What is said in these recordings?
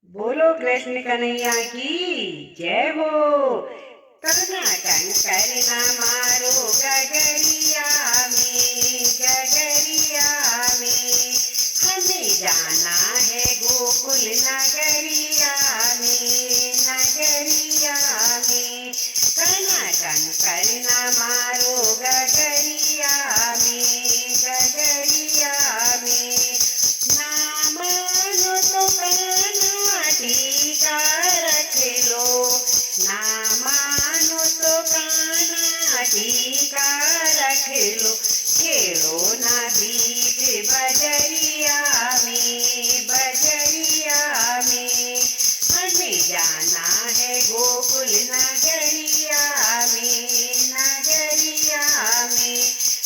बोलो कृष्ण कन्हैया की जय हो। टनाटन करना मारो गगरिया में हमें जाना है गोकुल नगरिया में टनाटन करना मारो गगरिया में ना मानो तो कान्हा टीका रख लो, ना मानो तो कान्हा टीका रख लो। छेड़ो ना बीच बजरिया में हमें जाना है गोकुल नगरिया में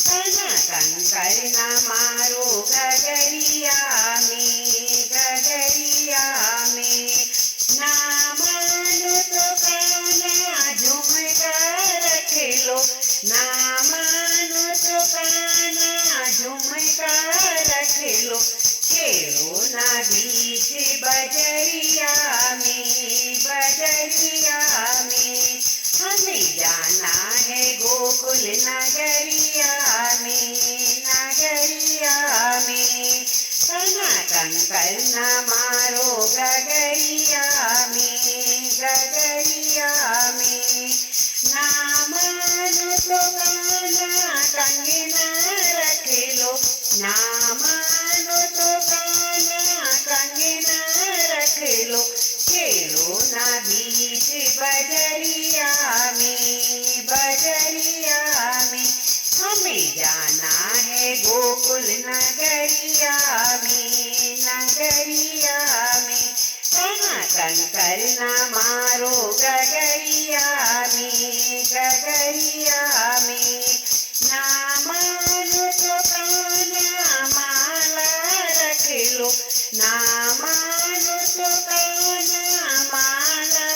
टनाटन करना मारो गगरिया में ना मानो तो कान्हा झुमका रख लो, ना मानो तो कान्हा झुमका रख लो। छेड़ो ना बीच बजरिया में हमें जाना है गोकुल नगरिया में टनाटन करना मारो गगरिया में ना मानो तो कान्हा कंगना रख लो, ना मानो तो कान्हा कंगना रख लो। छेड़ो ना बीच बजरिया में हमें जाना है गोकुल नगरिया में टनाटन करना मारो गगरिया में ना मानो तो कान्हा माला रख लो, ना मानो तो कान्हा माला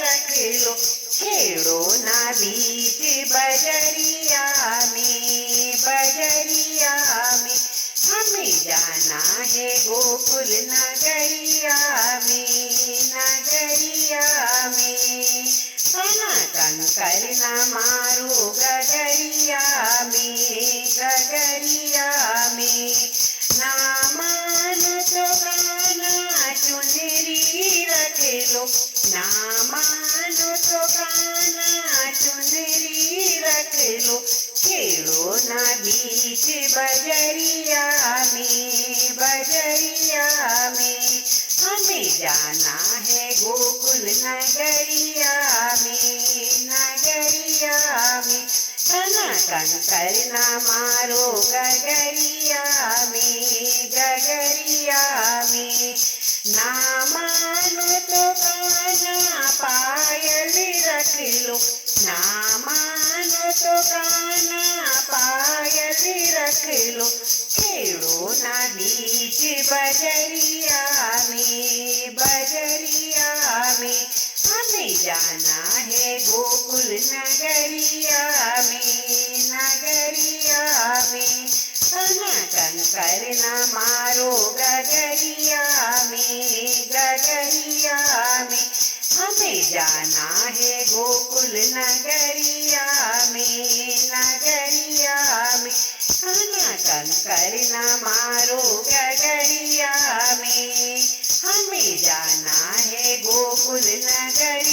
रख लो। छेड़ो ना बीच बजरिया में हमें जाना है गोकुल नगरिया में टनाटन करना मारो गगरिया में ना मानो तो कान्हा चुनरी रख लो, ना मानो तो कान्हा चुनरी रख लो। छेड़ो ना बीच बजरिया में हमें जाना है गोकुल नगरिया में टनाटन करना मारो गगरिया में ना मानो तो कान्हा पायल रख लो, ना मानो तो कान्हा पायल रख लो। छेड़ो ना बीच बजरिया में हमें जाना है गोकुल नगरिया में टनाटन करना मारो गगरिया में हमें जाना है गोकुल नगरिया में टनाटन करना मारो गगरिया में हमें जाना है गोकुल नगरिया